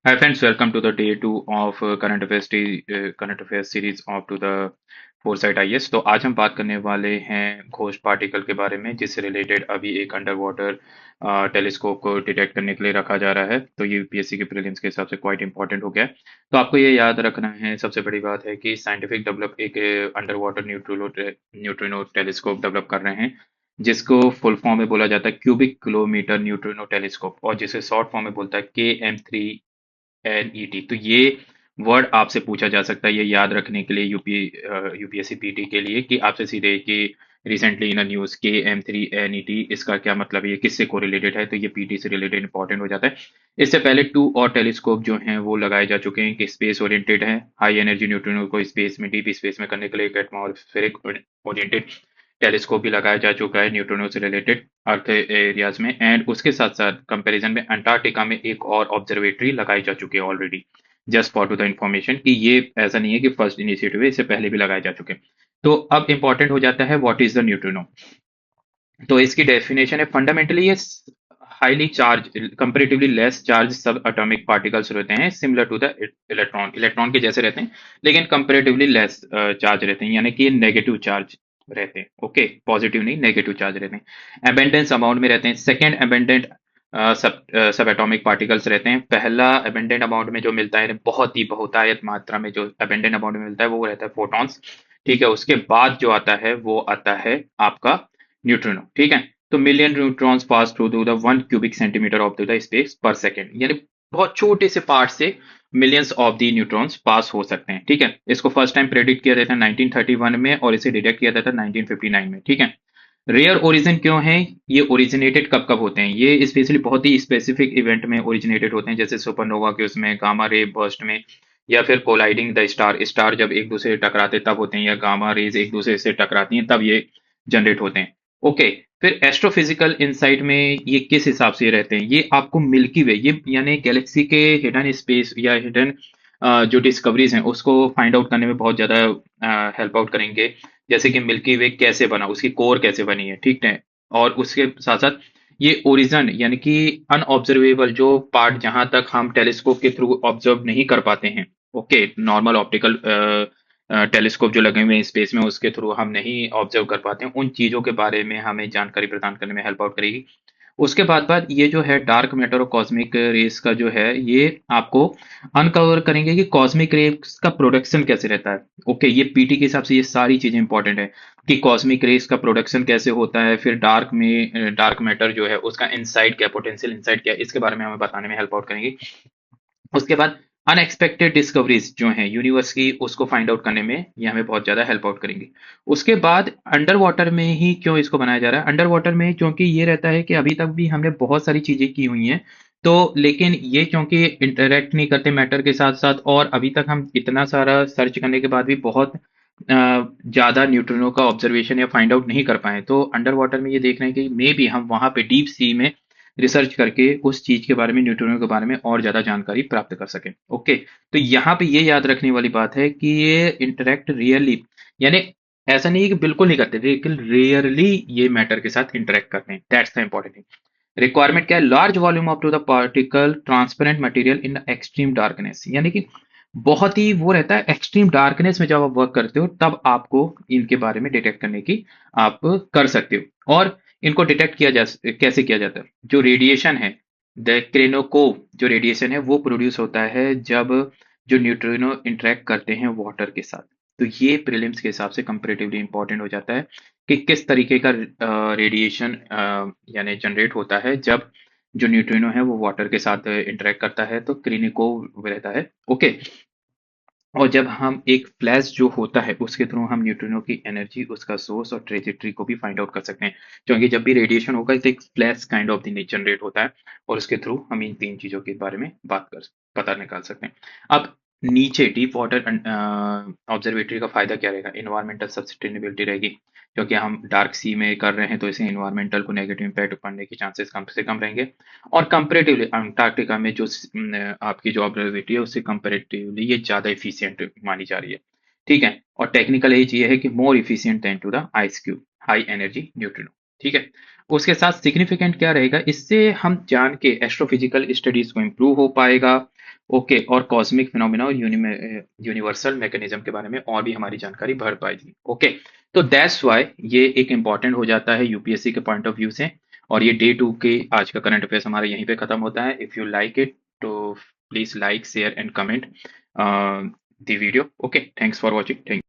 Hi friends, welcome to the day two of current affairs series of to the Foresight IS। तो आज हम बात करने वाले हैं घोस्ट पार्टिकल के बारे में, जिससे रिलेटेड अभी एक अंडर वाटर टेलीस्कोप को डिटेक्ट करने के लिए रखा जा रहा है। तो ये यूपीएससी के प्रीलिम्स के हिसाब से क्वाइट इंपॉर्टेंट हो गया है। तो आपको ये याद रखना है, सबसे बड़ी बात है कि साइंटिफिक डेवलप एक under water neutrino telescope develop कर रहे हैं, जिसको फुल फॉर्म में बोला जाता है क्यूबिक किलोमीटर न्यूट्रिनो टेलीस्कोप, और जिसे शॉर्ट फॉर्म में बोलता है KM3NET। तो ये वर्ड आपसे पूछा जा सकता है, ये याद रखने के लिए यूपीएससी पीटी के लिए, कि आपसे सीधे कि रिसेंटली इन न्यूज KM3NET इसका क्या मतलब है, ये किससे कोरिलेटेड है। तो ये पीटी से रिलेटेड इंपॉर्टेंट हो जाता है। इससे पहले टू और टेलीस्कोप जो हैं वो लगाए जा चुके हैं कि स्पेस ओरिएंटेड है, हाई एनर्जी न्यूट्रिनो को स्पेस में डीप स्पेस में करने के लिए एक एटमॉस्फेरिक ओरिएंटेड टेलीस्कोप भी लगाया जा चुका है न्यूट्रिनो से रिलेटेड अर्थ एरियाज में। एंड उसके साथ साथ कंपैरिजन में अंटार्कटिका में एक और ऑब्जर्वेटरी लगाई जा चुकी है already. Just for to the information कि ये ऐसा नहीं है कि फर्स्ट इनिशिएटिव है, इससे पहले भी लगाए जा चुके हैं। तो अब इंपॉर्टेंट हो जाता है व्हाट इज द न्यूट्रिनो। तो इसकी डेफिनेशन है, फंडामेंटली ये highly charge comparatively less charge सब एटॉमिक पार्टिकल्स रहते हैं, similar to the electron, electron के जैसे रहते हैं, लेकिन कंपेरेटिवली लेस चार्ज रहते हैं, यानी कि नेगेटिव चार्ज रहते हैं। ओके, पॉजिटिव नहीं, नेगेटिव चार्ज रहते हैं। एबेंडेंस अमाउंट में रहते हैं। सेकेंड एबेंडेंट सब एटॉमिक पार्टिकल्स रहते हैं। पहला एबेंडेंट अमाउंट में जो मिलता है, बहुत ही बहुतायत मात्रा में जो एबेंडेंट अमाउंट में मिलता है, वो रहता है फोटॉन्स। ठीक है, उसके बाद जो आता है वो आता है आपका न्यूट्रिनो। ठीक है, तो million neutrons pass through the 1 cubic centimetre of the space पर सेकेंड, यानी बहुत छोटे से पार्ट से मिलियंस ऑफ द न्यूट्रॉन्स पास हो सकते हैं। ठीक है, इसको फर्स्ट टाइम प्रेडिक्ट किया गया था 1931 में, और इसे डिटेक्ट किया गया था 1959 में। ठीक है, रेयर ओरिजिन क्यों है, ये ओरिजिनेटेड कब कब होते हैं, ये स्पेशली बहुत ही स्पेसिफिक इवेंट में ओरिजिनेटेड होते हैं, जैसे सुपरनोवा के उसमें, गामा रे बर्स्ट में, या फिर कोलाइडिंग द स्टार, स्टार जब एक दूसरे से टकराते तब होते हैं, या गामा रेज एक दूसरे से टकराती हैं तब ये जनरेट होते हैं। ओके, फिर एस्ट्रोफिजिकल इंसाइट में ये किस हिसाब से रहते हैं, ये आपको मिल्की वे, ये यानी गैलेक्सी के हिडन स्पेस या हिडन जो डिस्कवरीज हैं उसको फाइंड आउट करने में बहुत ज्यादा हेल्प आउट करेंगे। जैसे कि मिल्की वे कैसे बना, उसकी कोर कैसे बनी है। ठीक है, और उसके साथ साथ ये ओरिजन, यानी कि अनऑब्जर्वेबल जो पार्ट जहां तक हम टेलीस्कोप के थ्रू ऑब्जर्व नहीं कर पाते हैं। ओके, नॉर्मल ऑप्टिकल टेलीस्कोप जो लगे हुए हैं स्पेस में, उसके थ्रू हम नहीं ऑब्जर्व कर पाते हैं, उन चीजों के बारे में हमें जानकारी प्रदान करने में हेल्प आउट करेगी। उसके बाद ये जो है डार्क मैटर और कॉस्मिक रेस का जो है, ये आपको अनकवर करेंगे कि कॉस्मिक रेस का प्रोडक्शन कैसे रहता है। ओके, ये पीटी के हिसाब से ये सारी चीजें इंपॉर्टेंट है कि कॉस्मिक रेस का प्रोडक्शन कैसे होता है, फिर डार्क मैटर जो है उसका इनसाइड क्या, पोटेंशियल इनसाइड क्या, इसके बारे में हमें बताने में हेल्प आउट करेंगे। उसके बाद अनएक्सपेक्टेड डिस्कवरीज जो हैं यूनिवर्स की, उसको फाइंड आउट करने में ये हमें बहुत ज्यादा हेल्प आउट करेंगी। उसके बाद अंडर वाटर में ही क्यों इसको बनाया जा रहा है, अंडर वाटर में क्योंकि ये रहता है कि अभी तक भी हमने बहुत सारी चीजें की हुई हैं, तो लेकिन ये क्योंकि इंटरेक्ट नहीं करते मैटर के साथ साथ, और अभी तक हम इतना सारा सर्च करने के बाद भी बहुत ज्यादा न्यूट्रिनो का ऑब्जर्वेशन या फाइंड आउट नहीं कर पाए, तो अंडर वाटर में ये देख रहे हैं कि मे बी हम वहां पे डीप सी में रिसर्च करके उस चीज के बारे में, न्यूट्रिनो के बारे में और ज्यादा जानकारी प्राप्त कर सकें। ओके, तो यहाँ पे ये याद रखने वाली बात है कि ये इंटरेक्ट रियरली, यानी ऐसा नहीं है कि बिल्कुल नहीं करते, लेकिन रेयरली ये मैटर के साथ इंटरेक्ट करते हैं। That's the important thing. Requirement क्या है, large volume of to the particle transparent material in extreme darkness, यानी कि बहुत ही वो रहता है एक्सट्रीम डार्कनेस में, जब आप वर्क करते हो तब आपको इनके बारे में डिटेक्ट करने की आप कर सकते हो। और इनको डिटेक्ट किया जा कैसे किया जाता है, जो रेडिएशन है, द क्रेनोकोव जो रेडिएशन है वो प्रोड्यूस होता है जब जो न्यूट्रिनो इंटरेक्ट करते हैं वाटर के साथ। तो ये प्रीलिम्स के हिसाब से कंपेरेटिवली इंपॉर्टेंट हो जाता है कि किस तरीके का रेडिएशन यानी जनरेट होता है जब जो न्यूट्रिनो है वो वाटर के साथ इंटरेक्ट करता है, तो क्रेनिकोव रहता है। ओके, और जब हम एक फ्लैश जो होता है उसके थ्रू हम न्यूट्रिनो की एनर्जी, उसका सोर्स और ट्रेजेक्टरी को भी फाइंड आउट कर सकते हैं, क्योंकि जब भी रेडिएशन होगा तो एक flash kind of the generate होता है, और उसके थ्रू हम इन तीन चीजों के बारे में पता निकाल सकते हैं। अब नीचे डीप वाटर ऑब्जर्वेटरी का फायदा क्या रहेगा, इन्वायरमेंटल सस्टेनेबिलिटी रहेगी, क्योंकि हम डार्क सी में कर रहे हैं तो इसे इन्वायरमेंटल को नेगेटिव इम्पैक्ट पड़ने के चांसेस कम से कम रहेंगे। और कंपेरेटिवली अंटार्कटिका में जो आपकी जो ऑब्जर्वेटरी है उससे कंपेरेटिवली ये ज्यादा इफिशियंट मानी जा रही है। ठीक है, और टेक्निकल एज ये है कि more efficient than to the ice cube high energy neutrino. ठीक है, उसके साथ सिग्निफिकेंट क्या रहेगा, इससे हम जान के एस्ट्रोफिजिकल स्टडीज को इम्प्रूव हो पाएगा, ओके, और कॉस्मिक फिनोमिना और यूनिवर्सल मैकेनिज्म के बारे में और भी हमारी जानकारी बढ़ पाएगी। ओके, तो दैट्स व्हाई ये एक इम्पॉर्टेंट हो जाता है यूपीएससी के पॉइंट ऑफ व्यू से। और ये डे 2 के आज का करंट अफेयर्स हमारा यहीं पे खत्म होता है। इफ यू लाइक इट तो please like share and comment the video. Okay, thanks for watching. Thank